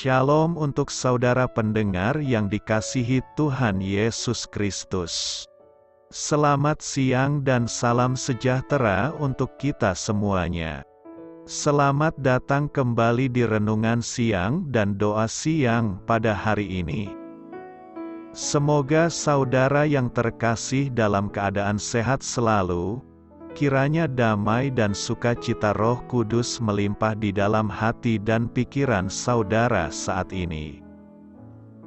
Shalom untuk saudara pendengar yang dikasihi Tuhan Yesus Kristus. Selamat siang dan salam sejahtera untuk kita semuanya. Selamat datang kembali di renungan siang dan doa siang pada hari ini. Semoga saudara yang terkasih dalam keadaan sehat selalu. Kiranya damai dan sukacita Roh Kudus melimpah di dalam hati dan pikiran saudara saat ini.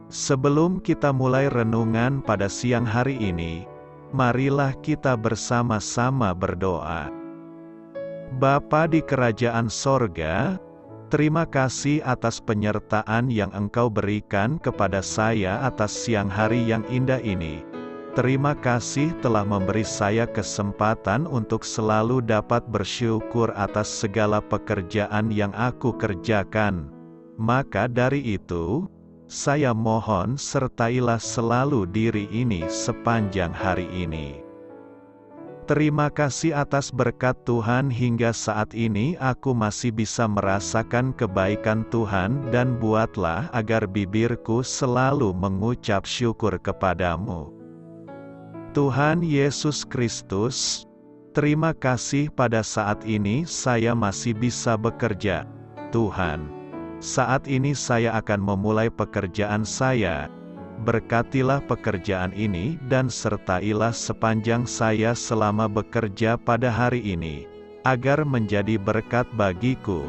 Sebelum kita mulai renungan pada siang hari ini, marilah kita bersama-sama berdoa. Bapa di kerajaan sorga, terima kasih atas penyertaan yang Engkau berikan kepada saya atas siang hari yang indah ini. Terima kasih telah memberi saya kesempatan untuk selalu dapat bersyukur atas segala pekerjaan yang aku kerjakan. Maka dari itu, saya mohon sertailah selalu diri ini sepanjang hari ini. Terima kasih atas berkat Tuhan hingga saat ini aku masih bisa merasakan kebaikan Tuhan dan buatlah agar bibirku selalu mengucap syukur kepadamu. Tuhan Yesus Kristus, terima kasih pada saat ini saya masih bisa bekerja. Tuhan, saat ini saya akan memulai pekerjaan saya. Berkatilah pekerjaan ini dan sertailah sepanjang saya selama bekerja pada hari ini, agar menjadi berkat bagiku,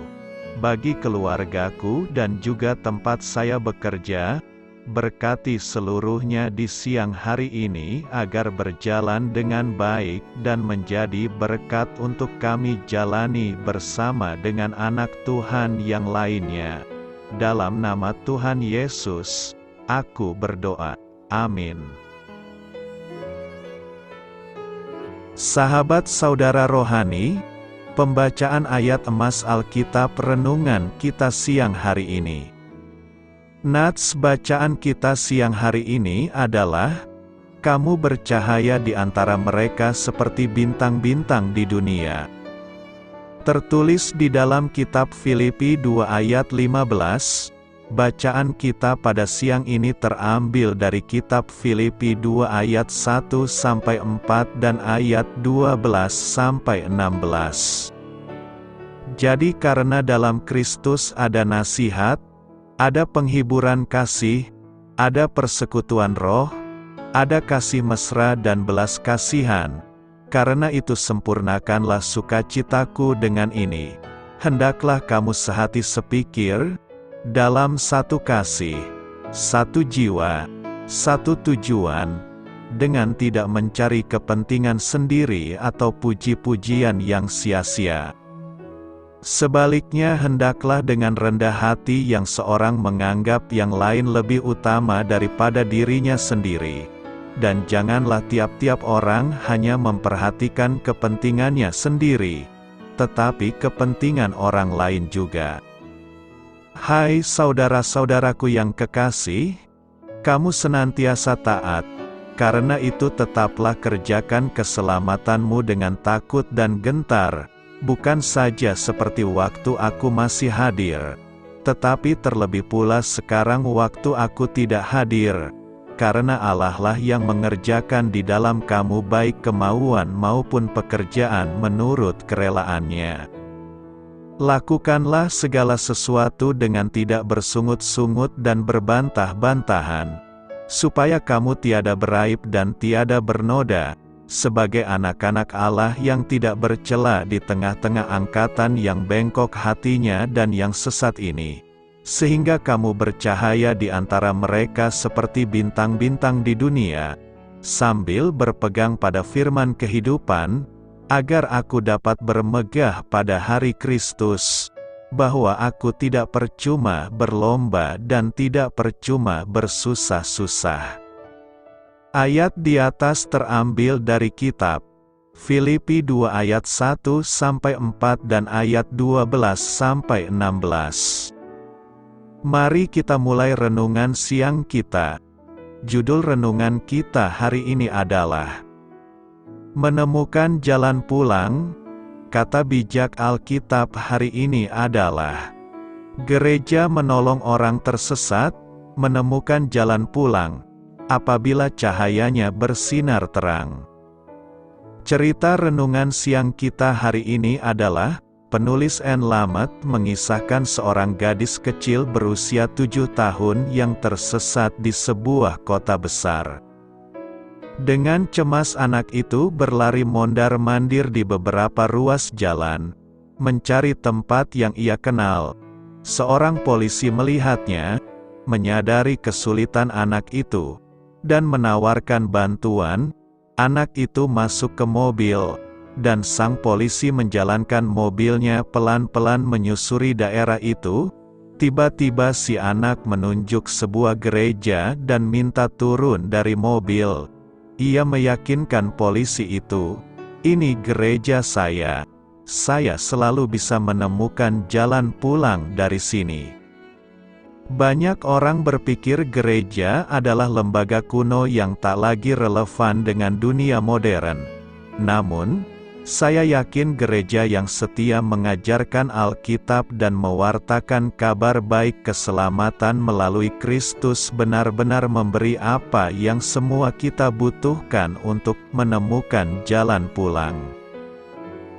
bagi keluargaku dan juga tempat saya bekerja. Berkati seluruhnya di siang hari ini agar berjalan dengan baik dan menjadi berkat untuk kami jalani bersama dengan anak Tuhan yang lainnya. Dalam nama Tuhan Yesus, aku berdoa. Amin. Sahabat saudara rohani, pembacaan ayat emas Alkitab renungan kita siang hari ini. Nats bacaan kita siang hari ini adalah, kamu bercahaya di antara mereka seperti bintang-bintang di dunia. Tertulis di dalam kitab Filipi 2 ayat 15, bacaan kita pada siang ini terambil dari kitab Filipi 2 ayat 1-4 dan ayat 12-16. Jadi karena dalam Kristus ada nasihat, ada penghiburan kasih, ada persekutuan roh, ada kasih mesra dan belas kasihan. Karena itu sempurnakanlah sukacitaku dengan ini. Hendaklah kamu sehati sepikir, dalam satu kasih, satu jiwa, satu tujuan, dengan tidak mencari kepentingan sendiri atau puji-pujian yang sia-sia. Sebaliknya hendaklah dengan rendah hati yang seorang menganggap yang lain lebih utama daripada dirinya sendiri. Dan janganlah tiap-tiap orang hanya memperhatikan kepentingannya sendiri, tetapi kepentingan orang lain juga. Hai saudara-saudaraku yang kekasih, kamu senantiasa taat, karena itu tetaplah kerjakan keselamatanmu dengan takut dan gentar. Bukan saja seperti waktu aku masih hadir, tetapi terlebih pula sekarang waktu aku tidak hadir, karena Allah lah yang mengerjakan di dalam kamu baik kemauan maupun pekerjaan menurut kerelaannya. Lakukanlah segala sesuatu dengan tidak bersungut-sungut dan berbantah-bantahan, supaya kamu tiada beraib dan tiada bernoda, sebagai anak-anak Allah yang tidak bercela di tengah-tengah angkatan yang bengkok hatinya dan yang sesat ini. Sehingga kamu bercahaya di antara mereka seperti bintang-bintang di dunia, sambil berpegang pada firman kehidupan, agar aku dapat bermegah pada hari Kristus, bahwa aku tidak percuma berlomba dan tidak percuma bersusah-susah. Ayat di atas terambil dari kitab Filipi 2 ayat 1-4 dan ayat 12-16. Mari kita mulai renungan siang kita. Judul renungan kita hari ini adalah Menemukan Jalan Pulang. Kata bijak Alkitab hari ini adalah Gereja menolong orang tersesat menemukan jalan pulang apabila cahayanya bersinar terang. Cerita renungan siang kita hari ini adalah penulis Anne Lamott mengisahkan seorang gadis kecil berusia 7 tahun yang tersesat di sebuah kota besar. Dengan cemas anak itu berlari mondar-mandir di beberapa ruas jalan, mencari tempat yang ia kenal. Seorang polisi melihatnya, menyadari kesulitan anak itu, dan menawarkan bantuan. Anak itu masuk ke mobil, dan sang polisi menjalankan mobilnya pelan-pelan menyusuri daerah itu. Tiba-tiba si anak menunjuk sebuah gereja dan minta turun dari mobil. Ia meyakinkan polisi itu, "Ini gereja saya selalu bisa menemukan jalan pulang dari sini." Banyak orang berpikir gereja adalah lembaga kuno yang tak lagi relevan dengan dunia modern. Namun, saya yakin gereja yang setia mengajarkan Alkitab dan mewartakan kabar baik keselamatan melalui Kristus benar-benar memberi apa yang semua kita butuhkan untuk menemukan jalan pulang.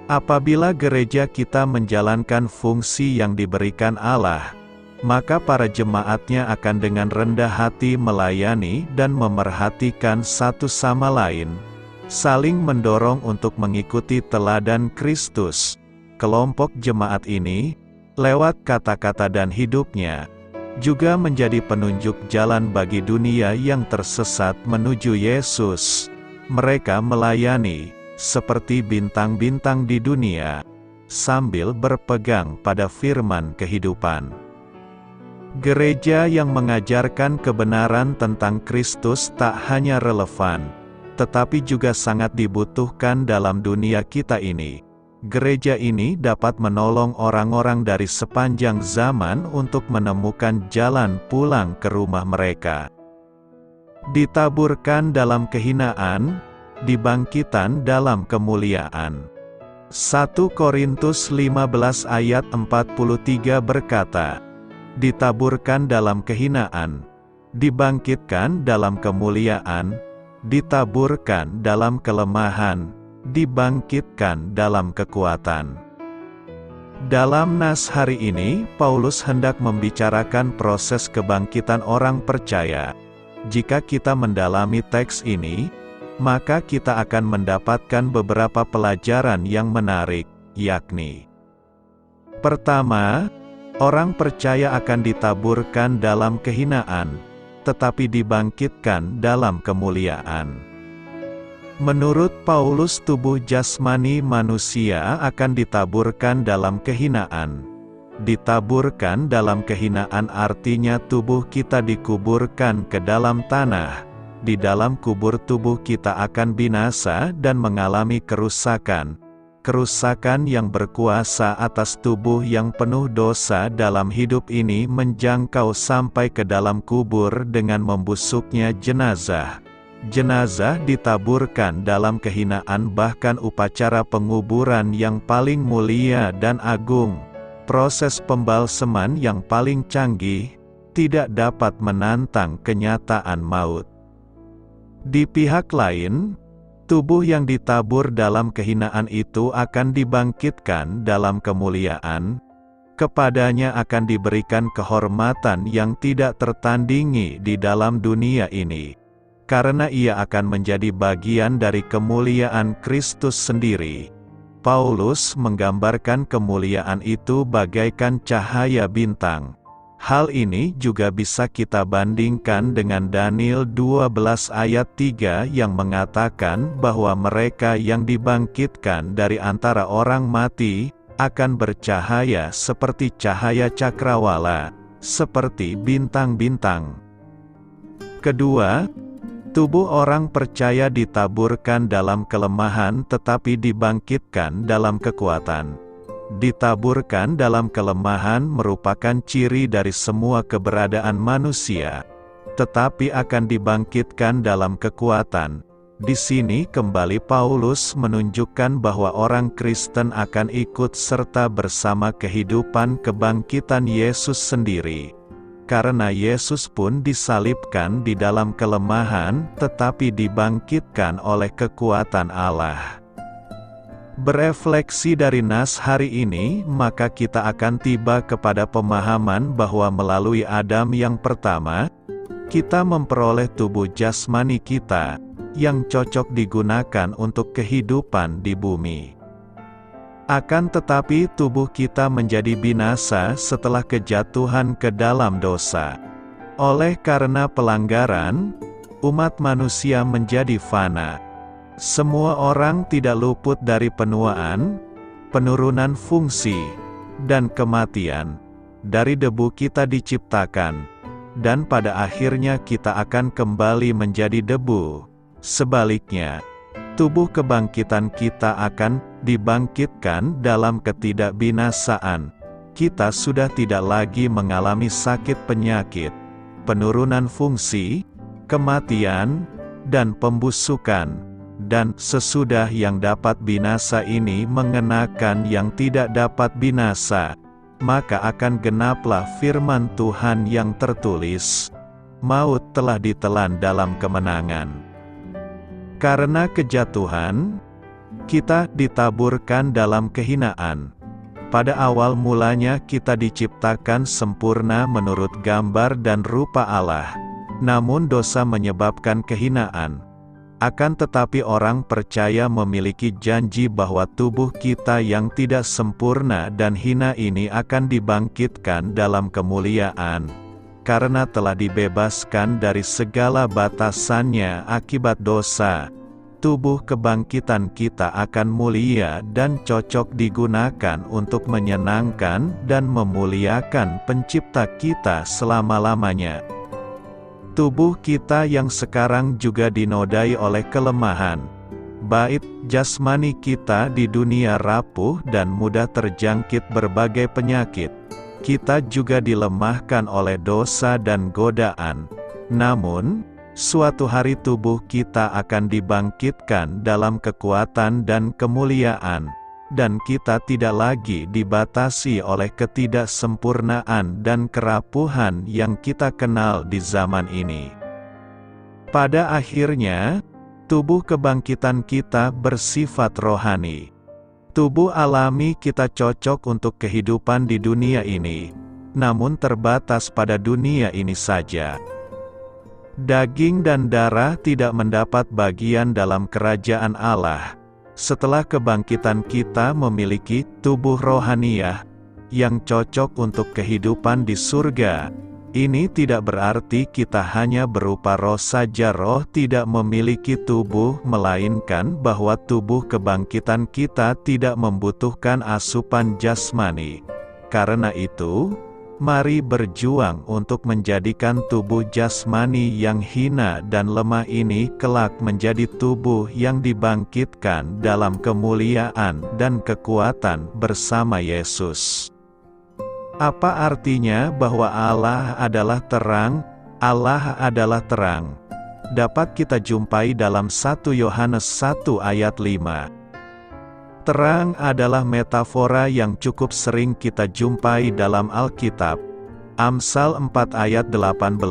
Apabila gereja kita menjalankan fungsi yang diberikan Allah, maka para jemaatnya akan dengan rendah hati melayani dan memerhatikan satu sama lain, saling mendorong untuk mengikuti teladan Kristus. Kelompok jemaat ini, lewat kata-kata dan hidupnya, juga menjadi penunjuk jalan bagi dunia yang tersesat menuju Yesus. Mereka melayani, seperti bintang-bintang di dunia, sambil berpegang pada firman kehidupan. Gereja yang mengajarkan kebenaran tentang Kristus tak hanya relevan, tetapi juga sangat dibutuhkan dalam dunia kita ini. Gereja ini dapat menolong orang-orang dari sepanjang zaman untuk menemukan jalan pulang ke rumah mereka. Ditaburkan dalam kehinaan, dibangkitan dalam kemuliaan. 1 Korintus 15 ayat 43 berkata, "Ditaburkan dalam kehinaan, dibangkitkan dalam kemuliaan, ditaburkan dalam kelemahan, dibangkitkan dalam kekuatan." Dalam nas hari ini, Paulus hendak membicarakan proses kebangkitan orang percaya. Jika kita mendalami teks ini, maka kita akan mendapatkan beberapa pelajaran yang menarik, yakni: pertama, orang percaya akan ditaburkan dalam kehinaan, tetapi dibangkitkan dalam kemuliaan. Menurut Paulus, tubuh jasmani manusia akan ditaburkan dalam kehinaan. Ditaburkan dalam kehinaan artinya tubuh kita dikuburkan ke dalam tanah. Di dalam kubur tubuh kita akan binasa dan mengalami kerusakan. Kerusakan yang berkuasa atas tubuh yang penuh dosa dalam hidup ini menjangkau sampai ke dalam kubur dengan membusuknya jenazah. Jenazah ditaburkan dalam kehinaan, bahkan upacara penguburan yang paling mulia dan agung, proses pembalseman yang paling canggih, tidak dapat menantang kenyataan maut. Di pihak lain, tubuh yang ditabur dalam kehinaan itu akan dibangkitkan dalam kemuliaan. Kepadanya akan diberikan kehormatan yang tidak tertandingi di dalam dunia ini, karena ia akan menjadi bagian dari kemuliaan Kristus sendiri. Paulus menggambarkan kemuliaan itu bagaikan cahaya bintang. Hal ini juga bisa kita bandingkan dengan Daniel 12 ayat 3 yang mengatakan bahwa mereka yang dibangkitkan dari antara orang mati akan bercahaya seperti cahaya cakrawala, seperti bintang-bintang. Kedua, tubuh orang percaya ditaburkan dalam kelemahan tetapi dibangkitkan dalam kekuatan. Ditaburkan dalam kelemahan merupakan ciri dari semua keberadaan manusia, tetapi akan dibangkitkan dalam kekuatan. Di sini kembali Paulus menunjukkan bahwa orang Kristen akan ikut serta bersama kehidupan kebangkitan Yesus sendiri. Karena Yesus pun disalibkan di dalam kelemahan, tetapi dibangkitkan oleh kekuatan Allah. Berefleksi dari nas hari ini, maka kita akan tiba kepada pemahaman bahwa melalui Adam yang pertama, kita memperoleh tubuh jasmani kita, yang cocok digunakan untuk kehidupan di bumi. Akan tetapi tubuh kita menjadi binasa setelah kejatuhan ke dalam dosa. Oleh karena pelanggaran, umat manusia menjadi fana. Semua orang tidak luput dari penuaan, penurunan fungsi, dan kematian. Dari debu kita diciptakan, dan pada akhirnya kita akan kembali menjadi debu. Sebaliknya, tubuh kebangkitan kita akan dibangkitkan dalam ketidakbinasaan. Kita sudah tidak lagi mengalami sakit penyakit, penurunan fungsi, kematian, dan pembusukan. Dan sesudah yang dapat binasa ini mengenakan yang tidak dapat binasa, maka akan genaplah firman Tuhan yang tertulis, maut telah ditelan dalam kemenangan. Karena kejatuhan, kita ditaburkan dalam kehinaan. Pada awal mulanya kita diciptakan sempurna menurut gambar dan rupa Allah. Namun dosa menyebabkan kehinaan. Akan tetapi orang percaya memiliki janji bahwa tubuh kita yang tidak sempurna dan hina ini akan dibangkitkan dalam kemuliaan. Karena telah dibebaskan dari segala batasannya akibat dosa, tubuh kebangkitan kita akan mulia dan cocok digunakan untuk menyenangkan dan memuliakan Pencipta kita selama-lamanya. Tubuh kita yang sekarang juga dinodai oleh kelemahan, baik jasmani kita di dunia rapuh dan mudah terjangkit berbagai penyakit. Kita juga dilemahkan oleh dosa dan godaan. Namun, suatu hari tubuh kita akan dibangkitkan dalam kekuatan dan kemuliaan, dan kita tidak lagi dibatasi oleh ketidaksempurnaan dan kerapuhan yang kita kenal di zaman ini. Pada akhirnya, tubuh kebangkitan kita bersifat rohani. Tubuh alami kita cocok untuk kehidupan di dunia ini, namun terbatas pada dunia ini saja. Daging dan darah tidak mendapat bagian dalam kerajaan Allah. Setelah kebangkitan kita memiliki tubuh rohaniah, yang cocok untuk kehidupan di surga. Ini tidak berarti kita hanya berupa roh saja. Roh tidak memiliki tubuh, melainkan bahwa tubuh kebangkitan kita tidak membutuhkan asupan jasmani. Karena itu, mari berjuang untuk menjadikan tubuh jasmani yang hina dan lemah ini kelak menjadi tubuh yang dibangkitkan dalam kemuliaan dan kekuatan bersama Yesus. Apa artinya bahwa Allah adalah terang? Allah adalah terang. Dapat kita jumpai dalam 1 Yohanes 1 ayat 5. Terang adalah metafora yang cukup sering kita jumpai dalam Alkitab. Amsal 4 ayat 18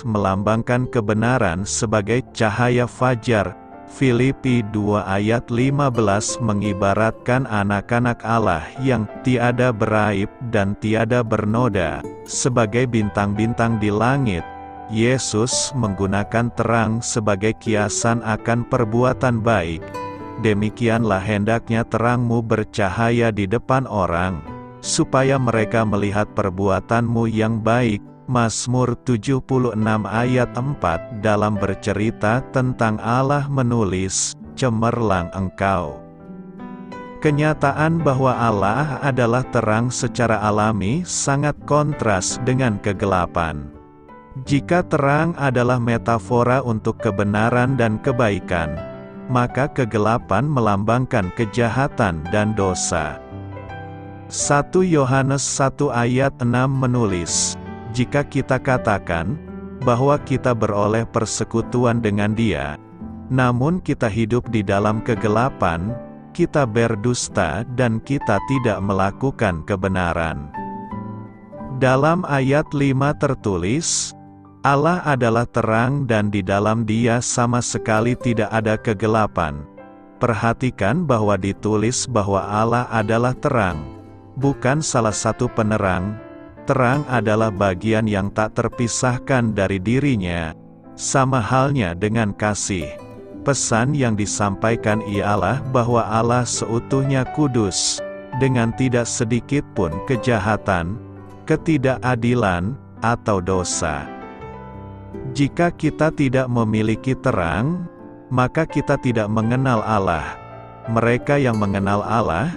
melambangkan kebenaran sebagai cahaya fajar. Filipi 2 ayat 15 mengibaratkan anak-anak Allah yang tiada beraib dan tiada bernoda, sebagai bintang-bintang di langit. Yesus menggunakan terang sebagai kiasan akan perbuatan baik. Demikianlah hendaknya terangmu bercahaya di depan orang, supaya mereka melihat perbuatanmu yang baik. Mazmur 76 ayat 4 dalam bercerita tentang Allah menulis, cemerlang engkau. Kenyataan bahwa Allah adalah terang secara alami sangat kontras dengan kegelapan. Jika terang adalah metafora untuk kebenaran dan kebaikan, maka kegelapan melambangkan kejahatan dan dosa. 1 Yohanes 1 ayat 6 menulis, jika kita katakan bahwa kita beroleh persekutuan dengan Dia, namun kita hidup di dalam kegelapan, kita berdusta dan kita tidak melakukan kebenaran. Dalam ayat 5 tertulis, Allah adalah terang dan di dalam Dia sama sekali tidak ada kegelapan. Perhatikan bahwa ditulis bahwa Allah adalah terang, bukan salah satu penerang. Terang adalah bagian yang tak terpisahkan dari dirinya, sama halnya dengan kasih. Pesan yang disampaikan ialah bahwa Allah seutuhnya kudus, dengan tidak sedikit pun kejahatan, ketidakadilan, atau dosa. Jika kita tidak memiliki terang, maka kita tidak mengenal Allah. Mereka yang mengenal Allah,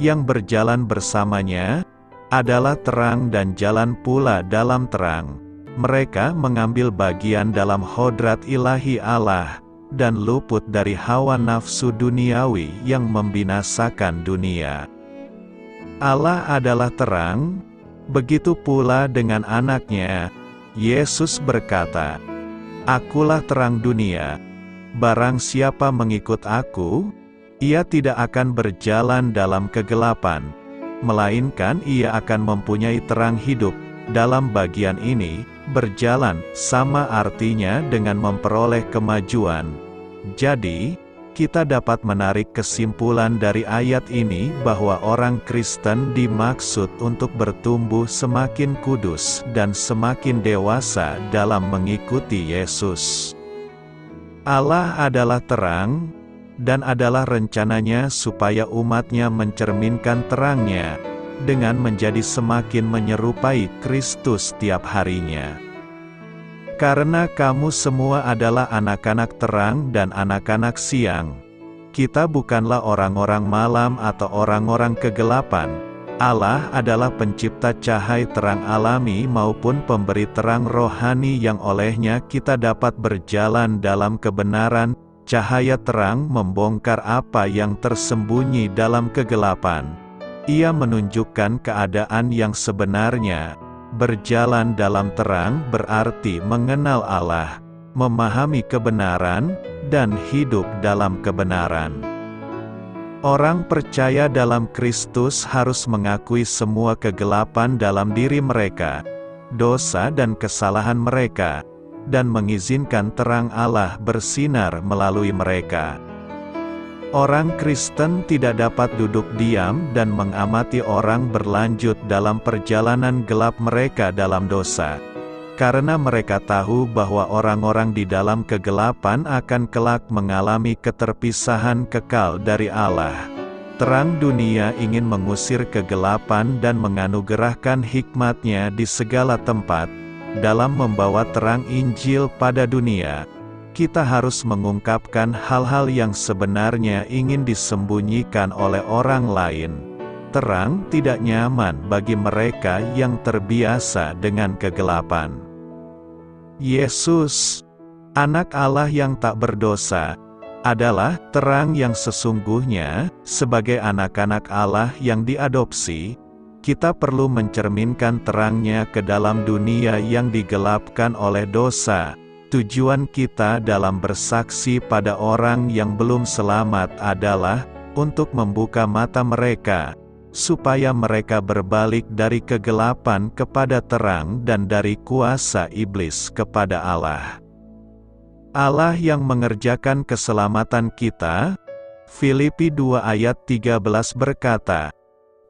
yang berjalan bersamanya, adalah terang dan jalan pula dalam terang. Mereka mengambil bagian dalam hodrat ilahi Allah, dan luput dari hawa nafsu duniawi yang membinasakan dunia. Allah adalah terang, begitu pula dengan anaknya. Yesus berkata, "Akulah terang dunia. Barang siapa mengikut aku, ia tidak akan berjalan dalam kegelapan, melainkan ia akan mempunyai terang hidup." Dalam bagian ini, berjalan sama artinya dengan memperoleh kemajuan. Jadi, kita dapat menarik kesimpulan dari ayat ini bahwa orang Kristen dimaksud untuk bertumbuh semakin kudus dan semakin dewasa dalam mengikuti Yesus. Allah adalah terang, dan adalah rencananya supaya umatnya mencerminkan terangnya, dengan menjadi semakin menyerupai Kristus tiap harinya. Karena kamu semua adalah anak-anak terang dan anak-anak siang. Kita bukanlah orang-orang malam atau orang-orang kegelapan. Allah adalah pencipta cahaya terang alami maupun pemberi terang rohani yang olehnya kita dapat berjalan dalam kebenaran. Cahaya terang membongkar apa yang tersembunyi dalam kegelapan. Ia menunjukkan keadaan yang sebenarnya. Berjalan dalam terang berarti mengenal Allah, memahami kebenaran, dan hidup dalam kebenaran. Orang percaya dalam Kristus harus mengakui semua kegelapan dalam diri mereka, dosa dan kesalahan mereka, dan mengizinkan terang Allah bersinar melalui mereka. Orang Kristen tidak dapat duduk diam dan mengamati orang berlanjut dalam perjalanan gelap mereka dalam dosa. Karena mereka tahu bahwa orang-orang di dalam kegelapan akan kelak mengalami keterpisahan kekal dari Allah. Terang dunia ingin mengusir kegelapan dan menganugerahkan hikmat-Nya di segala tempat, dalam membawa terang Injil pada dunia. Kita harus mengungkapkan hal-hal yang sebenarnya ingin disembunyikan oleh orang lain. Terang tidak nyaman bagi mereka yang terbiasa dengan kegelapan. Yesus, Anak Allah yang tak berdosa, adalah terang yang sesungguhnya. Sebagai anak-anak Allah yang diadopsi, kita perlu mencerminkan terangnya ke dalam dunia yang digelapkan oleh dosa. Tujuan kita dalam bersaksi pada orang yang belum selamat adalah untuk membuka mata mereka, supaya mereka berbalik dari kegelapan kepada terang dan dari kuasa iblis kepada Allah. Allah yang mengerjakan keselamatan kita. Filipi 2 ayat 13 berkata,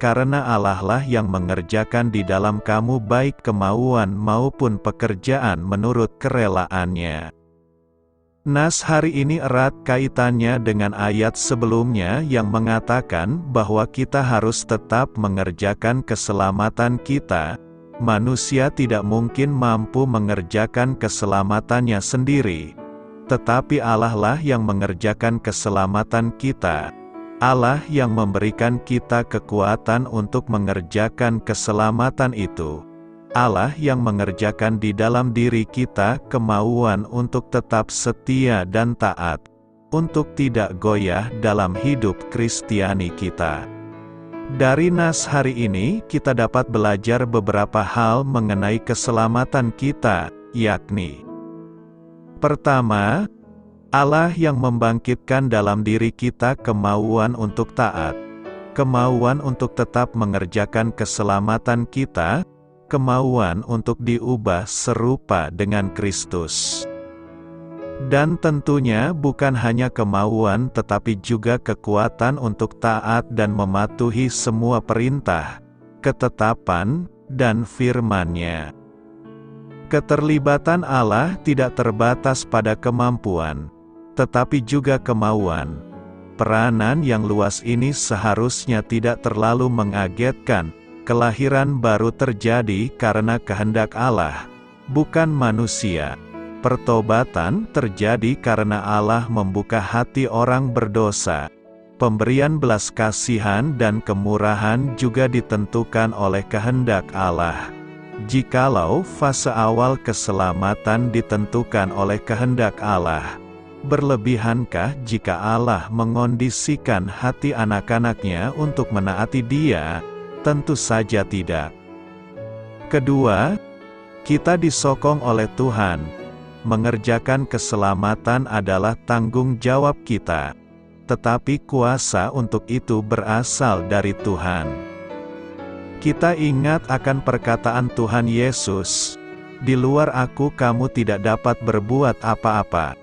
"Karena Allah lah yang mengerjakan di dalam kamu baik kemauan maupun pekerjaan menurut kerelaannya." Nas hari ini erat kaitannya dengan ayat sebelumnya yang mengatakan bahwa kita harus tetap mengerjakan keselamatan kita. Manusia tidak mungkin mampu mengerjakan keselamatannya sendiri, tetapi Allah lah yang mengerjakan keselamatan kita. Allah yang memberikan kita kekuatan untuk mengerjakan keselamatan itu. Allah yang mengerjakan di dalam diri kita kemauan untuk tetap setia dan taat, untuk tidak goyah dalam hidup Kristiani kita. Dari nas hari ini kita dapat belajar beberapa hal mengenai keselamatan kita, yakni: pertama, Allah yang membangkitkan dalam diri kita kemauan untuk taat, kemauan untuk tetap mengerjakan keselamatan kita, kemauan untuk diubah serupa dengan Kristus. Dan tentunya bukan hanya kemauan tetapi juga kekuatan untuk taat dan mematuhi semua perintah, ketetapan, dan firman-Nya. Keterlibatan Allah tidak terbatas pada kemampuan, tetapi juga kemauan. Peranan yang luas ini seharusnya tidak terlalu mengagetkan. Kelahiran baru terjadi karena kehendak Allah, bukan manusia. Pertobatan terjadi karena Allah membuka hati orang berdosa. Pemberian belas kasihan dan kemurahan juga ditentukan oleh kehendak Allah. Jikalau fase awal keselamatan ditentukan oleh kehendak Allah, berlebihankah jika Allah mengondisikan hati anak-anaknya untuk menaati Dia? Tentu saja tidak. Kedua, kita disokong oleh Tuhan. Mengerjakan keselamatan adalah tanggung jawab kita, tetapi kuasa untuk itu berasal dari Tuhan. Kita ingat akan perkataan Tuhan Yesus, "Di luar Aku kamu tidak dapat berbuat apa-apa."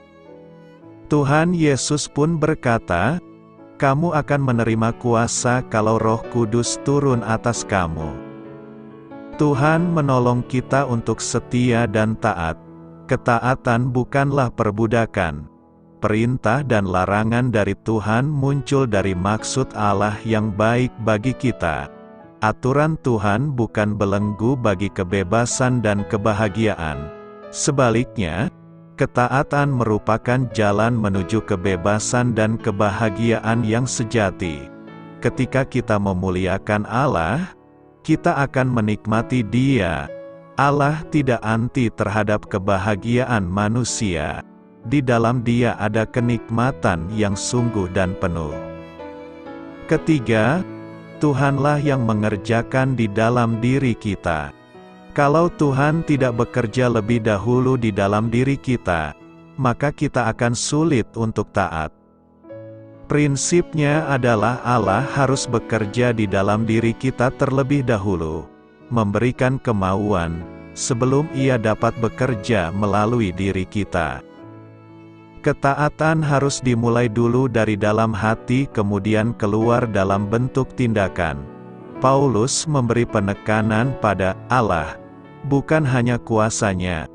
Tuhan Yesus pun berkata, "Kamu akan menerima kuasa kalau Roh Kudus turun atas kamu." Tuhan menolong kita untuk setia dan taat. Ketaatan bukanlah perbudakan. Perintah dan larangan dari Tuhan muncul dari maksud Allah yang baik bagi kita. Aturan Tuhan bukan belenggu bagi kebebasan dan kebahagiaan. Sebaliknya, ketaatan merupakan jalan menuju kebebasan dan kebahagiaan yang sejati. Ketika kita memuliakan Allah, kita akan menikmati Dia. Allah tidak anti terhadap kebahagiaan manusia. Di dalam Dia ada kenikmatan yang sungguh dan penuh. Ketiga, Tuhanlah yang mengerjakan di dalam diri kita. Kalau Tuhan tidak bekerja lebih dahulu di dalam diri kita, maka kita akan sulit untuk taat. Prinsipnya adalah Allah harus bekerja di dalam diri kita terlebih dahulu, memberikan kemauan, sebelum Ia dapat bekerja melalui diri kita. Ketaatan harus dimulai dulu dari dalam hati kemudian keluar dalam bentuk tindakan. Paulus memberi penekanan pada Allah, bukan hanya kuasanya.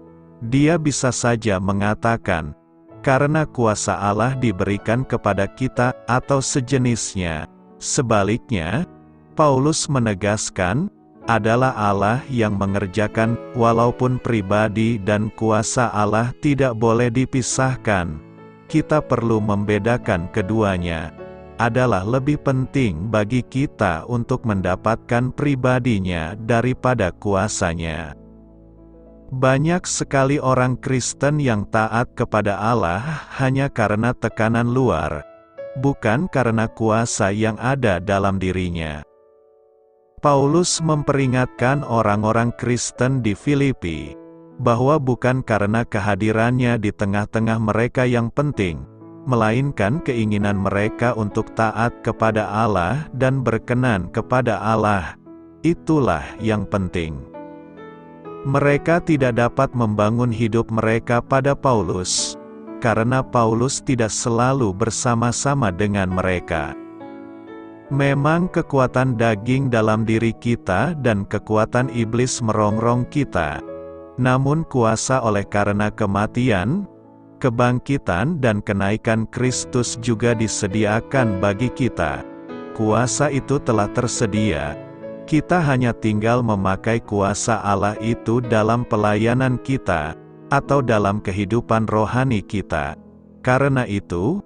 Dia bisa saja mengatakan, "Karena kuasa Allah diberikan kepada kita," atau sejenisnya. Sebaliknya, Paulus menegaskan, adalah Allah yang mengerjakan, walaupun pribadi dan kuasa Allah tidak boleh dipisahkan. Kita perlu membedakan keduanya. Adalah lebih penting bagi kita untuk mendapatkan pribadinya daripada kuasanya. Banyak sekali orang Kristen yang taat kepada Allah hanya karena tekanan luar, bukan karena kuasa yang ada dalam dirinya. Paulus memperingatkan orang-orang Kristen di Filipi, bahwa bukan karena kehadirannya di tengah-tengah mereka yang penting, melainkan keinginan mereka untuk taat kepada Allah dan berkenan kepada Allah. Itulah yang penting. Mereka tidak dapat membangun hidup mereka pada Paulus, karena Paulus tidak selalu bersama-sama dengan mereka. Memang kekuatan daging dalam diri kita dan kekuatan iblis merongrong kita. Namun kuasa oleh karena kematian, kebangkitan dan kenaikan Kristus juga disediakan bagi kita. Kuasa itu telah tersedia. Kita hanya tinggal memakai kuasa Allah itu dalam pelayanan kita, atau dalam kehidupan rohani kita. Karena itu,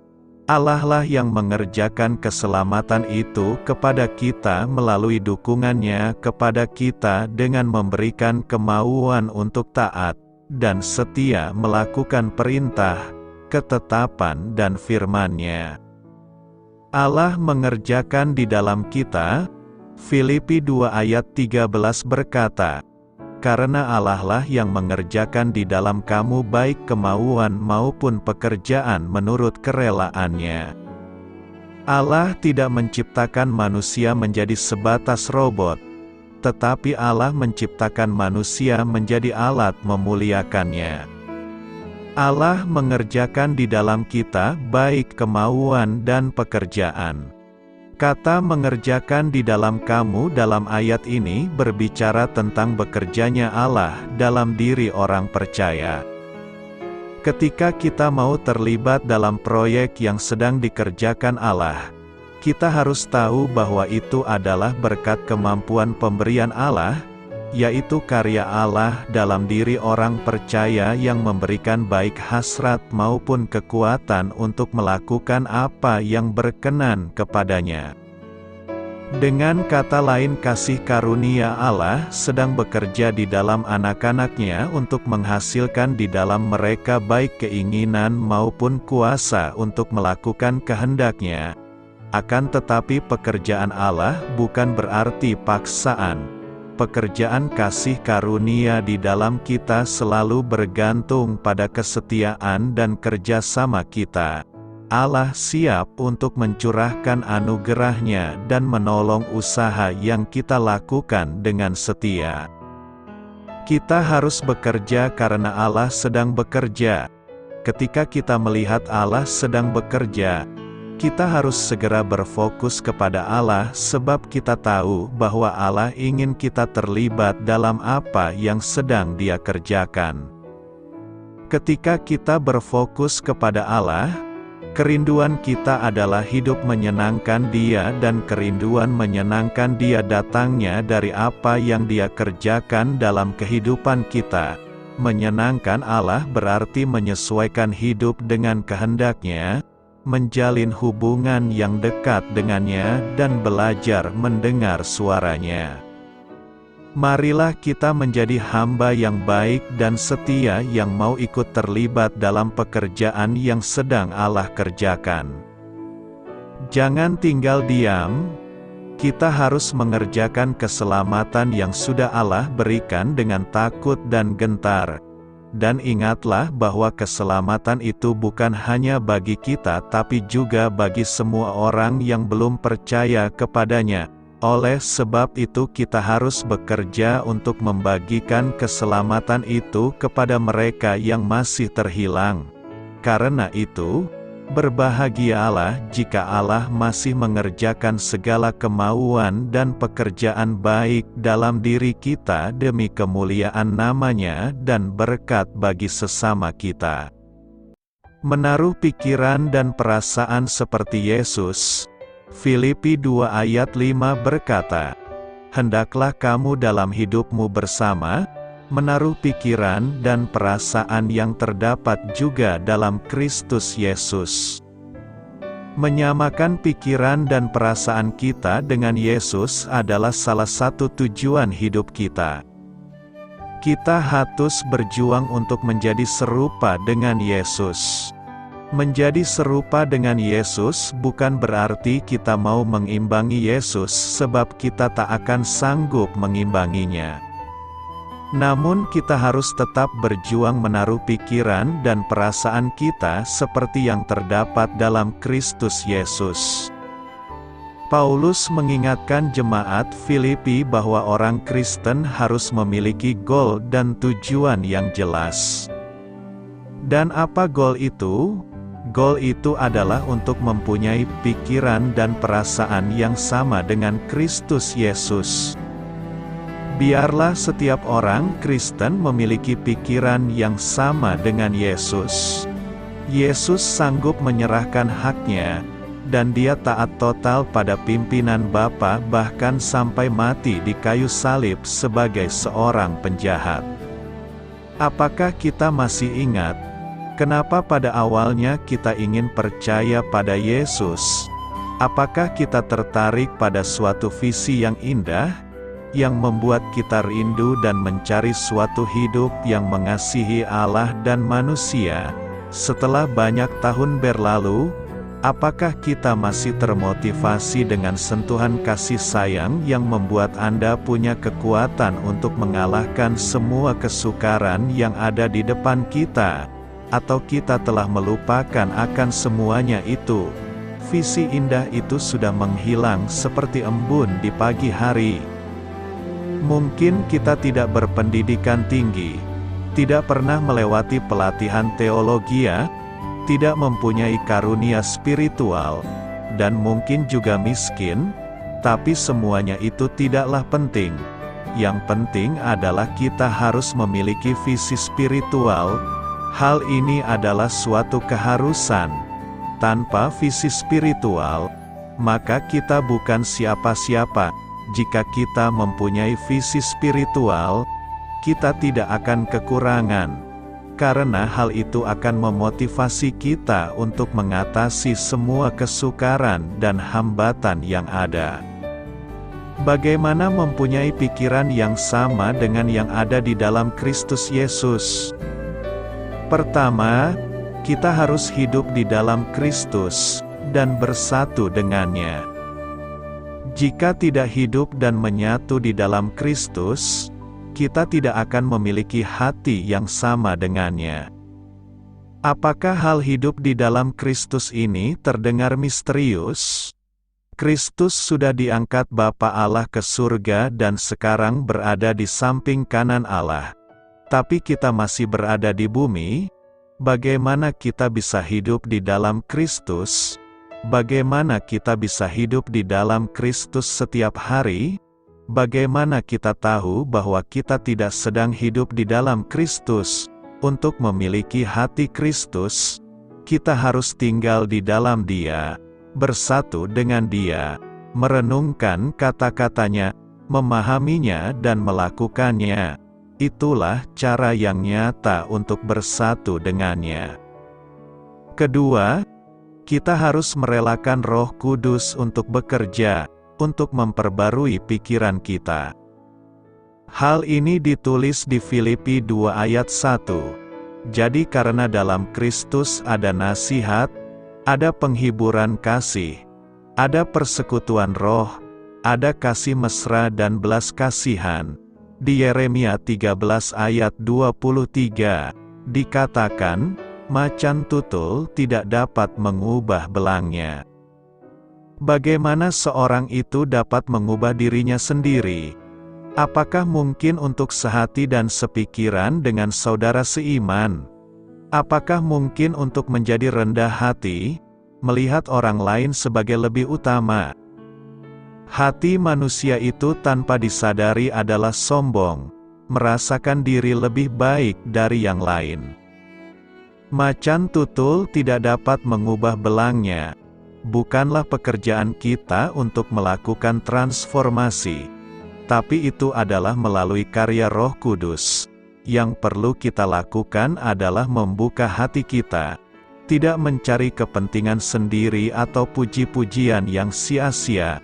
Allah lah yang mengerjakan keselamatan itu kepada kita melalui dukungannya kepada kita dengan memberikan kemauan untuk taat dan setia melakukan perintah, ketetapan dan firman-Nya. Allah mengerjakan di dalam kita. Filipi 2 ayat 13 berkata, karena Allah lah yang mengerjakan di dalam kamu baik kemauan maupun pekerjaan menurut kerelaannya. Allah tidak menciptakan manusia menjadi sebatas robot, tetapi Allah menciptakan manusia menjadi alat memuliakannya. Allah mengerjakan di dalam kita baik kemauan dan pekerjaan. Kata mengerjakan di dalam kamu dalam ayat ini berbicara tentang bekerjanya Allah dalam diri orang percaya. Ketika kita mau terlibat dalam proyek yang sedang dikerjakan Allah, kita harus tahu bahwa itu adalah berkat kemampuan pemberian Allah, yaitu karya Allah dalam diri orang percaya yang memberikan baik hasrat maupun kekuatan untuk melakukan apa yang berkenan kepadanya. Dengan kata lain, kasih karunia Allah sedang bekerja di dalam anak-anaknya untuk menghasilkan di dalam mereka baik keinginan maupun kuasa untuk melakukan kehendaknya. Akan tetapi pekerjaan Allah bukan berarti paksaan. Pekerjaan kasih karunia di dalam kita selalu bergantung pada kesetiaan dan kerjasama kita. Allah siap untuk mencurahkan anugerahnya dan menolong usaha yang kita lakukan dengan setia. Kita harus bekerja karena Allah sedang bekerja. Ketika kita melihat Allah sedang bekerja, kita harus segera berfokus kepada Allah sebab kita tahu bahwa Allah ingin kita terlibat dalam apa yang sedang Dia kerjakan. Ketika kita berfokus kepada Allah, kerinduan kita adalah hidup menyenangkan Dia, dan kerinduan menyenangkan Dia datangnya dari apa yang Dia kerjakan dalam kehidupan kita. Menyenangkan Allah berarti menyesuaikan hidup dengan kehendak-Nya, menjalin hubungan yang dekat dengannya, dan belajar mendengar suaranya. Marilah kita menjadi hamba yang baik dan setia yang mau ikut terlibat dalam pekerjaan yang sedang Allah kerjakan. Jangan tinggal diam, kita harus mengerjakan keselamatan yang sudah Allah berikan dengan takut dan gentar. Dan ingatlah bahwa keselamatan itu bukan hanya bagi kita tapi juga bagi semua orang yang belum percaya kepadanya. Oleh sebab itu kita harus bekerja untuk membagikan keselamatan itu kepada mereka yang masih terhilang. Karena itu, berbahagialah jika Allah masih mengerjakan segala kemauan dan pekerjaan baik dalam diri kita demi kemuliaan nama-Nya dan berkat bagi sesama kita. Menaruh pikiran dan perasaan seperti Yesus. Filipi 2 ayat 5 berkata, "Hendaklah kamu dalam hidupmu bersama, menaruh pikiran dan perasaan yang terdapat juga dalam Kristus Yesus." Menyamakan pikiran dan perasaan kita dengan Yesus adalah salah satu tujuan hidup kita. Kita harus berjuang untuk menjadi serupa dengan Yesus. Menjadi serupa dengan Yesus bukan berarti kita mau mengimbangi Yesus sebab kita tak akan sanggup mengimbanginya. Namun kita harus tetap berjuang menaruh pikiran dan perasaan kita seperti yang terdapat dalam Kristus Yesus. Paulus mengingatkan jemaat Filipi bahwa orang Kristen harus memiliki goal dan tujuan yang jelas. Dan apa goal itu? Goal itu adalah untuk mempunyai pikiran dan perasaan yang sama dengan Kristus Yesus. Biarlah setiap orang Kristen memiliki pikiran yang sama dengan Yesus. Yesus sanggup menyerahkan haknya, dan Dia taat total pada pimpinan Bapa bahkan sampai mati di kayu salib sebagai seorang penjahat. Apakah kita masih ingat kenapa pada awalnya kita ingin percaya pada Yesus? Apakah kita tertarik pada suatu visi yang indah, yang membuat kita rindu dan mencari suatu hidup yang mengasihi Allah dan manusia? Setelah banyak tahun berlalu, Apakah kita masih termotivasi dengan sentuhan kasih sayang yang membuat Anda punya kekuatan untuk mengalahkan semua kesukaran yang ada di depan kita? Atau kita telah melupakan akan semuanya itu? Visi indah itu sudah menghilang seperti embun di pagi hari. Mungkin kita tidak berpendidikan tinggi, tidak pernah melewati pelatihan teologi, tidak mempunyai karunia spiritual, dan mungkin juga miskin, tapi semuanya itu tidaklah penting. Yang penting adalah kita harus memiliki visi spiritual. Hal ini adalah suatu keharusan. Tanpa visi spiritual, maka kita bukan siapa-siapa. Jika kita mempunyai visi spiritual, kita tidak akan kekurangan. Karena hal itu akan memotivasi kita untuk mengatasi semua kesukaran dan hambatan yang ada. Bagaimana mempunyai pikiran yang sama dengan yang ada di dalam Kristus Yesus? Pertama, kita harus hidup di dalam Kristus dan bersatu dengannya. Jika tidak hidup dan menyatu di dalam Kristus, kita tidak akan memiliki hati yang sama dengannya. Apakah hal hidup di dalam Kristus ini terdengar misterius? Kristus sudah diangkat Bapa Allah ke surga dan sekarang berada di samping kanan Allah. Tapi kita masih berada di bumi. Bagaimana kita bisa hidup di dalam Kristus? Bagaimana kita bisa hidup di dalam Kristus setiap hari? Bagaimana kita tahu bahwa kita tidak sedang hidup di dalam Kristus? Untuk memiliki hati Kristus, kita harus tinggal di dalam Dia, bersatu dengan Dia, merenungkan kata-katanya, memahaminya dan melakukannya. Itulah cara yang nyata untuk bersatu dengannya. Kedua, kita harus merelakan Roh Kudus untuk bekerja, untuk memperbarui pikiran kita. Hal ini ditulis di Filipi 2 ayat 1. Jadi karena dalam Kristus ada nasihat, ada penghiburan kasih, ada persekutuan roh, ada kasih mesra dan belas kasihan. Di Yeremia 13 ayat 23, dikatakan, macan tutul tidak dapat mengubah belangnya. Bagaimana seorang itu dapat mengubah dirinya sendiri? Apakah mungkin untuk sehati dan sepikiran dengan saudara seiman? Apakah mungkin untuk menjadi rendah hati, melihat orang lain sebagai lebih utama? Hati manusia itu tanpa disadari adalah sombong, merasakan diri lebih baik dari yang lain. Macan tutul tidak dapat mengubah belangnya. Bukanlah pekerjaan kita untuk melakukan transformasi, tapi itu adalah melalui karya Roh Kudus. Yang perlu kita lakukan adalah membuka hati kita, tidak mencari kepentingan sendiri atau puji-pujian yang sia-sia.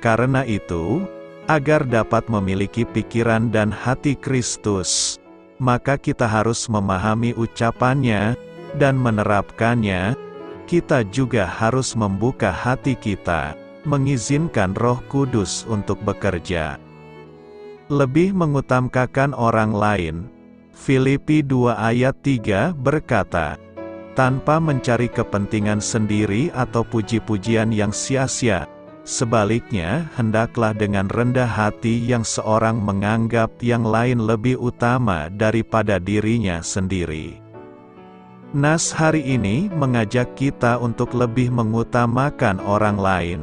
Karena itu, agar dapat memiliki pikiran dan hati Kristus, maka kita harus memahami ucapannya dan menerapkannya. Kita juga harus membuka hati kita, mengizinkan Roh Kudus untuk bekerja. Lebih mengutamakan orang lain. Filipi 2 ayat 3 berkata, tanpa mencari kepentingan sendiri atau puji-pujian yang sia-sia. Sebaliknya, hendaklah dengan rendah hati yang seorang menganggap yang lain lebih utama daripada dirinya sendiri. Nas hari ini mengajak kita untuk lebih mengutamakan orang lain.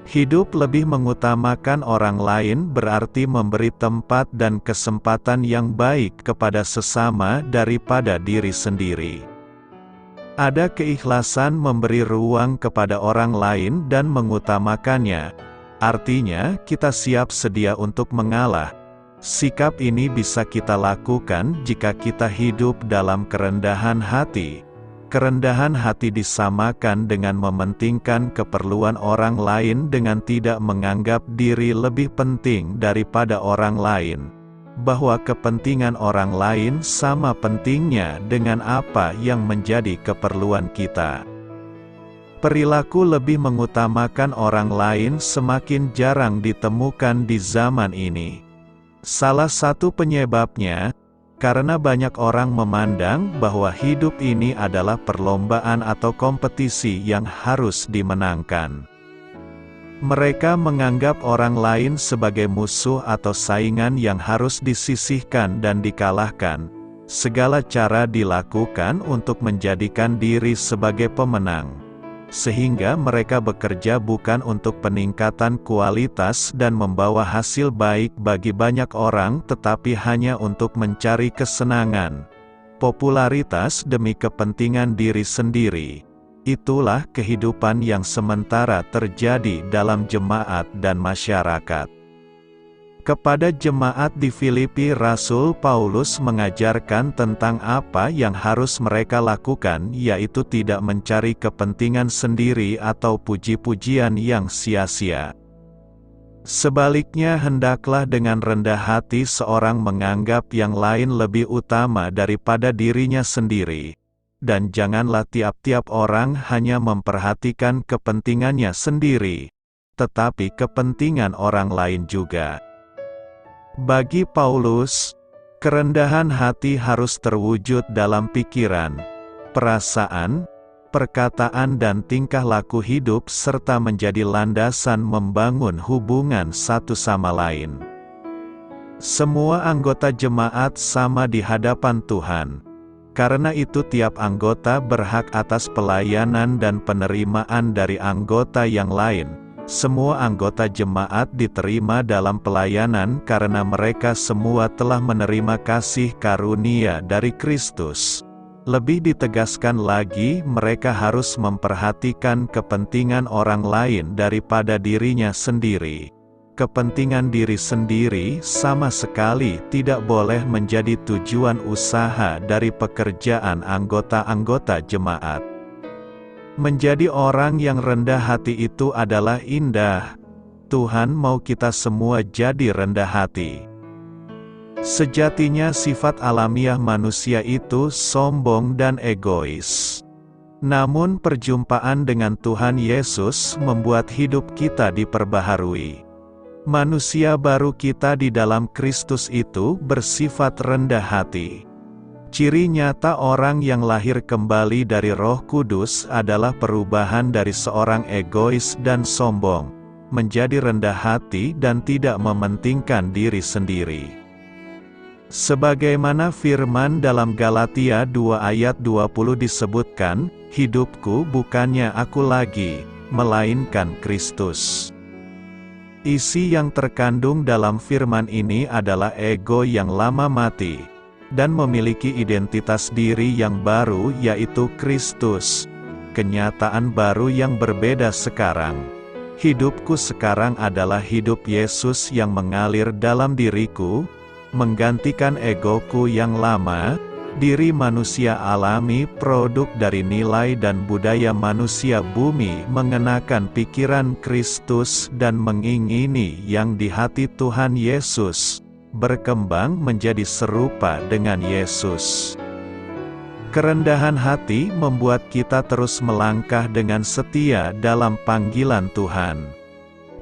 Hidup lebih mengutamakan orang lain berarti memberi tempat dan kesempatan yang baik kepada sesama daripada diri sendiri. Ada keikhlasan memberi ruang kepada orang lain dan mengutamakannya. Artinya, kita siap sedia untuk mengalah. Sikap ini bisa kita lakukan jika kita hidup dalam kerendahan hati. Kerendahan hati disamakan dengan mementingkan keperluan orang lain dengan tidak menganggap diri lebih penting daripada orang lain. Bahwa kepentingan orang lain sama pentingnya dengan apa yang menjadi keperluan kita. Perilaku lebih mengutamakan orang lain semakin jarang ditemukan di zaman ini. Salah satu penyebabnya, karena banyak orang memandang bahwa hidup ini adalah perlombaan atau kompetisi yang harus dimenangkan. Mereka menganggap orang lain sebagai musuh atau saingan yang harus disisihkan dan dikalahkan. Segala cara dilakukan untuk menjadikan diri sebagai pemenang. Sehingga mereka bekerja bukan untuk peningkatan kualitas dan membawa hasil baik bagi banyak orang, tetapi hanya untuk mencari kesenangan, popularitas demi kepentingan diri sendiri. Itulah kehidupan yang sementara terjadi dalam jemaat dan masyarakat. Kepada jemaat di Filipi, Rasul Paulus mengajarkan tentang apa yang harus mereka lakukan, yaitu tidak mencari kepentingan sendiri atau puji-pujian yang sia-sia. Sebaliknya, hendaklah dengan rendah hati seorang menganggap yang lain lebih utama daripada dirinya sendiri. Dan janganlah tiap-tiap orang hanya memperhatikan kepentingannya sendiri, tetapi kepentingan orang lain juga. Bagi Paulus, kerendahan hati harus terwujud dalam pikiran, perasaan, perkataan dan tingkah laku hidup serta menjadi landasan membangun hubungan satu sama lain. Semua anggota jemaat sama di hadapan Tuhan. Karena itu tiap anggota berhak atas pelayanan dan penerimaan dari anggota yang lain. Semua anggota jemaat diterima dalam pelayanan karena mereka semua telah menerima kasih karunia dari Kristus. Lebih ditegaskan lagi, mereka harus memperhatikan kepentingan orang lain daripada dirinya sendiri. Kepentingan diri sendiri sama sekali tidak boleh menjadi tujuan usaha dari pekerjaan anggota-anggota jemaat. Menjadi orang yang rendah hati itu adalah indah. Tuhan mau kita semua jadi rendah hati. Sejatinya sifat alamiah manusia itu sombong dan egois. Namun perjumpaan dengan Tuhan Yesus membuat hidup kita diperbaharui. Manusia baru kita di dalam Kristus itu bersifat rendah hati. Ciri nyata orang yang lahir kembali dari Roh Kudus adalah perubahan dari seorang egois dan sombong, menjadi rendah hati dan tidak mementingkan diri sendiri. Sebagaimana firman dalam Galatia 2 ayat 20 disebutkan, hidupku bukannya aku lagi, melainkan Kristus. Isi yang terkandung dalam firman ini adalah ego yang lama mati dan memiliki identitas diri yang baru, yaitu Kristus. Kenyataan baru yang berbeda sekarang. Hidupku sekarang adalah hidup Yesus yang mengalir dalam diriku, menggantikan egoku yang lama, diri manusia alami produk dari nilai dan budaya manusia bumi mengenakan pikiran Kristus dan mengingini yang di hati Tuhan Yesus, berkembang menjadi serupa dengan Yesus. Kerendahan hati membuat kita terus melangkah dengan setia dalam panggilan Tuhan.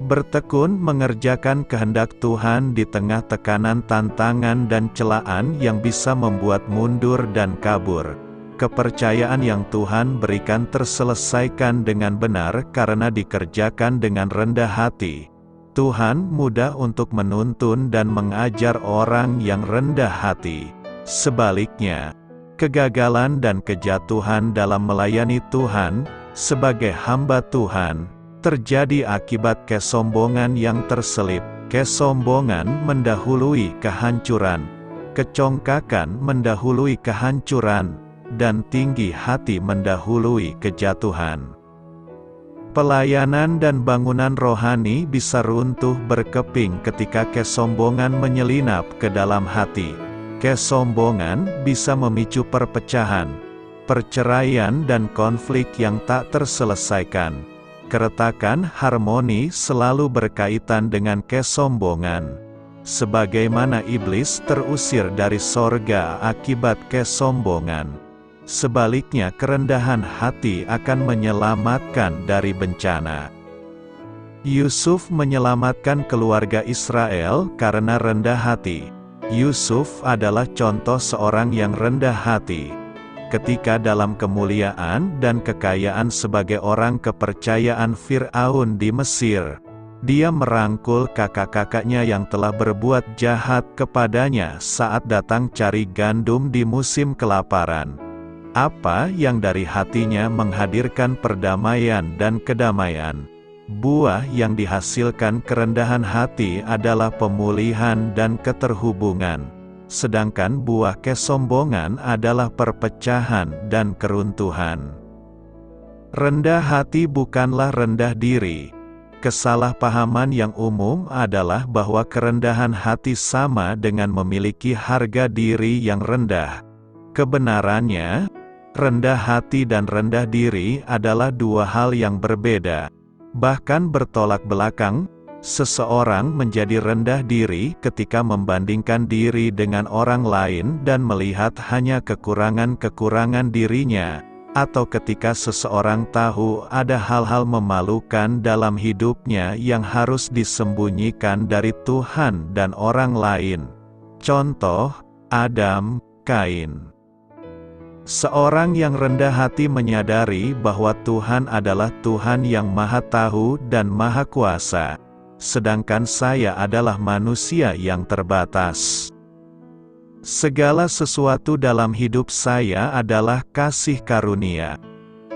Bertekun mengerjakan kehendak Tuhan di tengah tekanan tantangan dan celaan yang bisa membuat mundur dan kabur. Kepercayaan yang Tuhan berikan terselesaikan dengan benar karena dikerjakan dengan rendah hati. Tuhan mudah untuk menuntun dan mengajar orang yang rendah hati. Sebaliknya, kegagalan dan kejatuhan dalam melayani Tuhan, sebagai hamba Tuhan, terjadi akibat kesombongan yang terselip. Kesombongan mendahului kehancuran, kecongkakan mendahului kehancuran, dan tinggi hati mendahului kejatuhan. Pelayanan dan bangunan rohani bisa runtuh berkeping ketika kesombongan menyelinap ke dalam hati. Kesombongan bisa memicu perpecahan, perceraian dan konflik yang tak terselesaikan. Keretakan harmoni selalu berkaitan dengan kesombongan. Sebagaimana iblis terusir dari sorga akibat kesombongan. Sebaliknya, kerendahan hati akan menyelamatkan dari bencana. Yusuf menyelamatkan keluarga Israel karena rendah hati. Yusuf adalah contoh seorang yang rendah hati. Ketika dalam kemuliaan dan kekayaan sebagai orang kepercayaan Fir'aun di Mesir, dia merangkul kakak-kakaknya yang telah berbuat jahat kepadanya saat datang cari gandum di musim kelaparan. Apa yang dari hatinya menghadirkan perdamaian dan kedamaian. Buah yang dihasilkan kerendahan hati adalah pemulihan dan keterhubungan. Sedangkan buah kesombongan adalah perpecahan dan keruntuhan. Rendah hati bukanlah rendah diri. Kesalahpahaman yang umum adalah bahwa kerendahan hati sama dengan memiliki harga diri yang rendah. Kebenarannya, rendah hati dan rendah diri adalah dua hal yang berbeda. Bahkan bertolak belakang, seseorang menjadi rendah diri ketika membandingkan diri dengan orang lain dan melihat hanya kekurangan-kekurangan dirinya, atau ketika seseorang tahu ada hal-hal memalukan dalam hidupnya yang harus disembunyikan dari Tuhan dan orang lain. Contoh, Adam, Kain. Seorang yang rendah hati menyadari bahwa Tuhan adalah Tuhan yang Maha Tahu dan Maha Kuasa, sedangkan saya adalah manusia yang terbatas. Segala sesuatu dalam hidup saya adalah kasih karunia.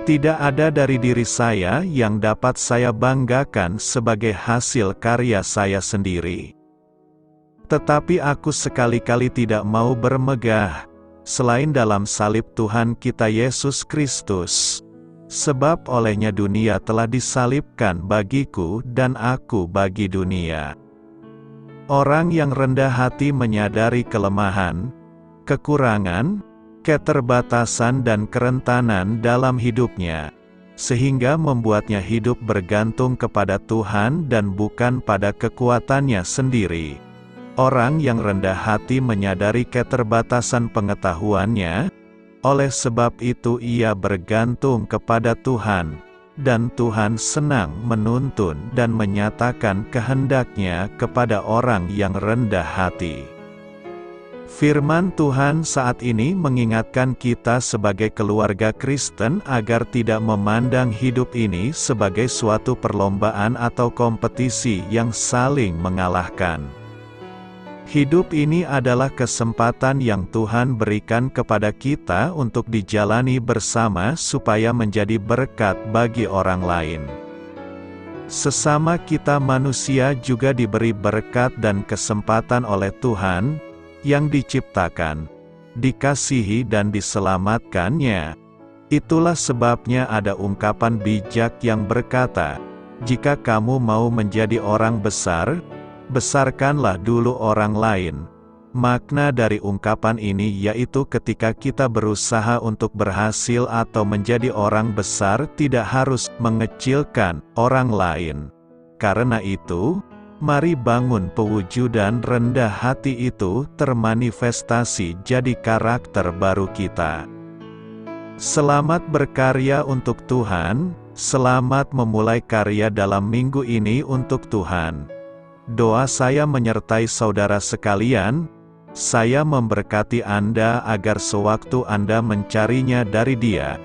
Tidak ada dari diri saya yang dapat saya banggakan sebagai hasil karya saya sendiri. Tetapi aku sekali-kali tidak mau bermegah, selain dalam salib Tuhan kita Yesus Kristus. Sebab olehnya dunia telah disalibkan bagiku dan aku bagi dunia. Orang yang rendah hati menyadari kelemahan, kekurangan, keterbatasan dan kerentanan dalam hidupnya, sehingga membuatnya hidup bergantung kepada Tuhan dan bukan pada kekuatannya sendiri. Orang yang rendah hati menyadari keterbatasan pengetahuannya, oleh sebab itu ia bergantung kepada Tuhan, dan Tuhan senang menuntun dan menyatakan kehendaknya kepada orang yang rendah hati. Firman Tuhan saat ini mengingatkan kita sebagai keluarga Kristen agar tidak memandang hidup ini sebagai suatu perlombaan atau kompetisi yang saling mengalahkan. Hidup ini adalah kesempatan yang Tuhan berikan kepada kita untuk dijalani bersama supaya menjadi berkat bagi orang lain. Sesama kita manusia juga diberi berkat dan kesempatan oleh Tuhan, yang diciptakan, dikasihi dan diselamatkannya. Itulah sebabnya ada ungkapan bijak yang berkata, "Jika kamu mau menjadi orang besar, besarkanlah dulu orang lain." Makna dari ungkapan ini yaitu ketika kita berusaha untuk berhasil atau menjadi orang besar tidak harus mengecilkan orang lain. Karena itu, mari bangun pewujudan rendah hati itu termanifestasi jadi karakter baru kita. Selamat berkarya untuk Tuhan, selamat memulai karya dalam minggu ini untuk Tuhan. Doa saya menyertai saudara sekalian, saya memberkati Anda agar sewaktu Anda mencarinya dari Dia,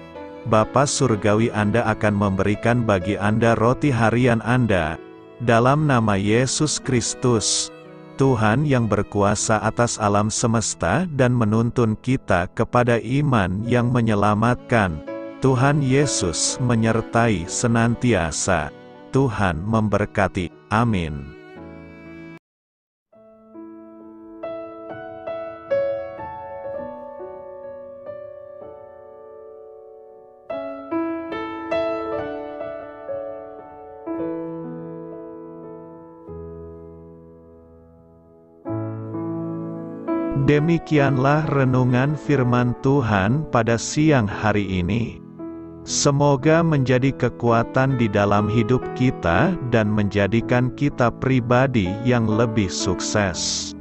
Bapa Surgawi Anda akan memberikan bagi Anda roti harian Anda, dalam nama Yesus Kristus, Tuhan yang berkuasa atas alam semesta dan menuntun kita kepada iman yang menyelamatkan. Tuhan Yesus menyertai senantiasa. Tuhan memberkati. Amin. Demikianlah renungan firman Tuhan pada siang hari ini. Semoga menjadi kekuatan di dalam hidup kita dan menjadikan kita pribadi yang lebih sukses.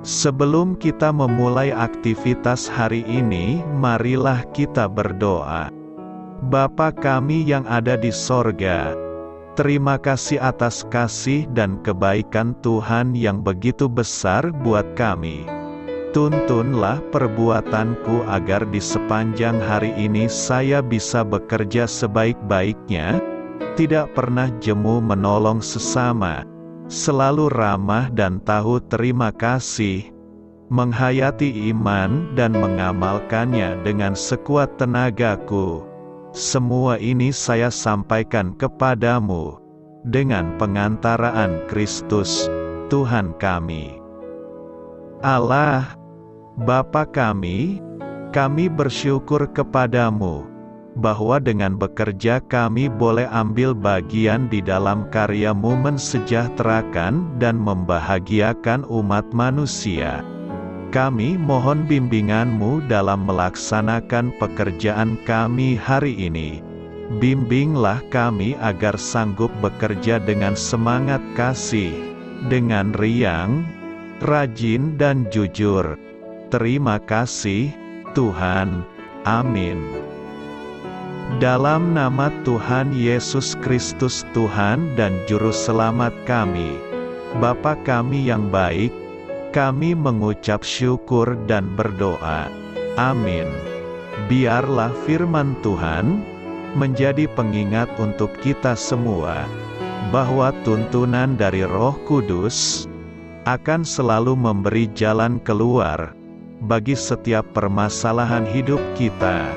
Sebelum kita memulai aktivitas hari ini, marilah kita berdoa. Bapa kami yang ada di sorga, terima kasih atas kasih dan kebaikan Tuhan yang begitu besar buat kami. Tuntunlah perbuatanku agar di sepanjang hari ini saya bisa bekerja sebaik-baiknya, tidak pernah jemu menolong sesama, selalu ramah dan tahu terima kasih, menghayati iman dan mengamalkannya dengan sekuat tenagaku. Semua ini saya sampaikan kepadamu, dengan pengantaraan Kristus, Tuhan kami. Allah, Bapa kami bersyukur kepadamu, bahwa dengan bekerja kami boleh ambil bagian di dalam karya-Mu mensejahterakan dan membahagiakan umat manusia. Kami mohon bimbingan-Mu dalam melaksanakan pekerjaan kami hari ini. Bimbinglah kami agar sanggup bekerja dengan semangat kasih, dengan riang, rajin dan jujur. Terima kasih, Tuhan. Amin. Dalam nama Tuhan Yesus Kristus Tuhan dan Juru Selamat kami, Bapa kami yang baik, kami mengucap syukur dan berdoa. Amin. Biarlah firman Tuhan menjadi pengingat untuk kita semua, bahwa tuntunan dari Roh Kudus akan selalu memberi jalan keluar bagi setiap permasalahan hidup kita,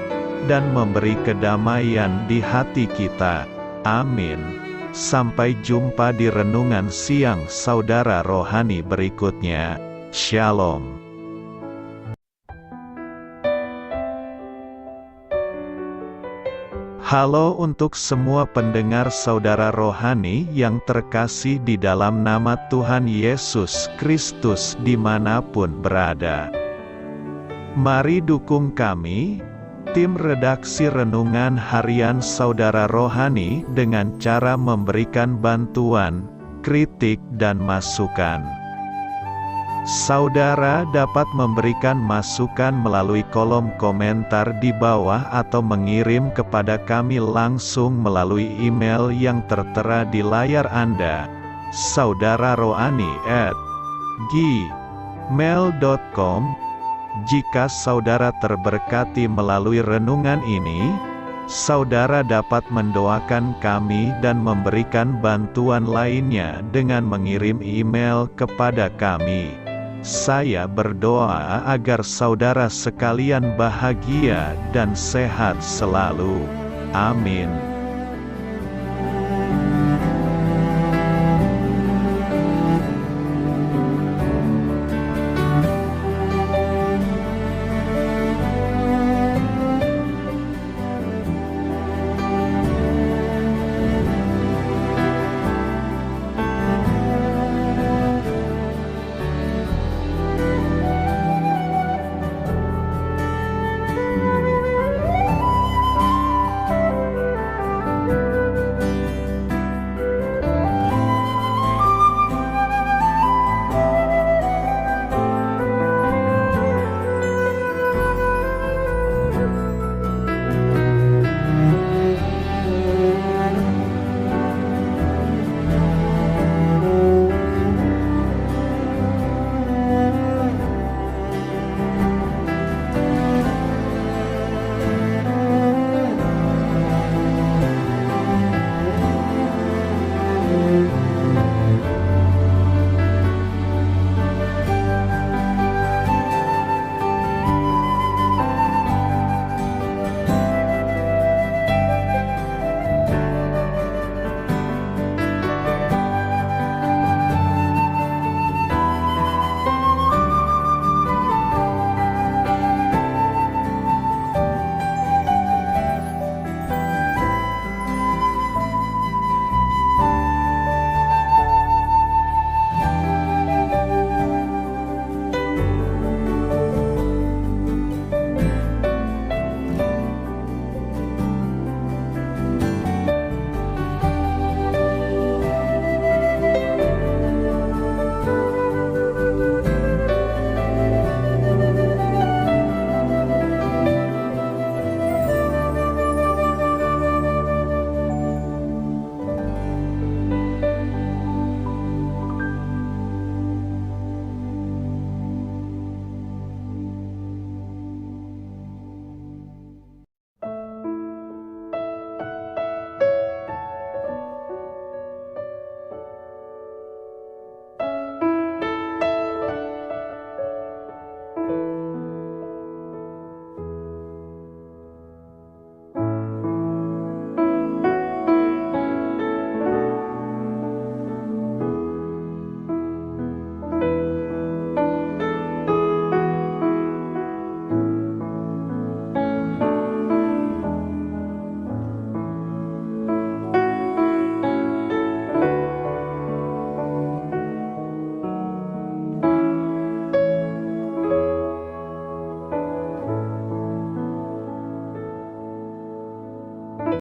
dan memberi kedamaian di hati kita. Amin. Sampai jumpa di renungan siang saudara rohani berikutnya. Shalom. Halo untuk semua pendengar saudara rohani yang terkasih di dalam nama Tuhan Yesus Kristus dimanapun berada. Mari dukung kami, tim redaksi Renungan Harian Saudara Rohani, dengan cara memberikan bantuan, kritik dan masukan. Saudara dapat memberikan masukan melalui kolom komentar di bawah atau mengirim kepada kami langsung melalui email yang tertera di layar Anda, saudararohani@gmail.com. Jika saudara terberkati melalui renungan ini, saudara dapat mendoakan kami dan memberikan bantuan lainnya dengan mengirim email kepada kami. Saya berdoa agar saudara sekalian bahagia dan sehat selalu. Amin.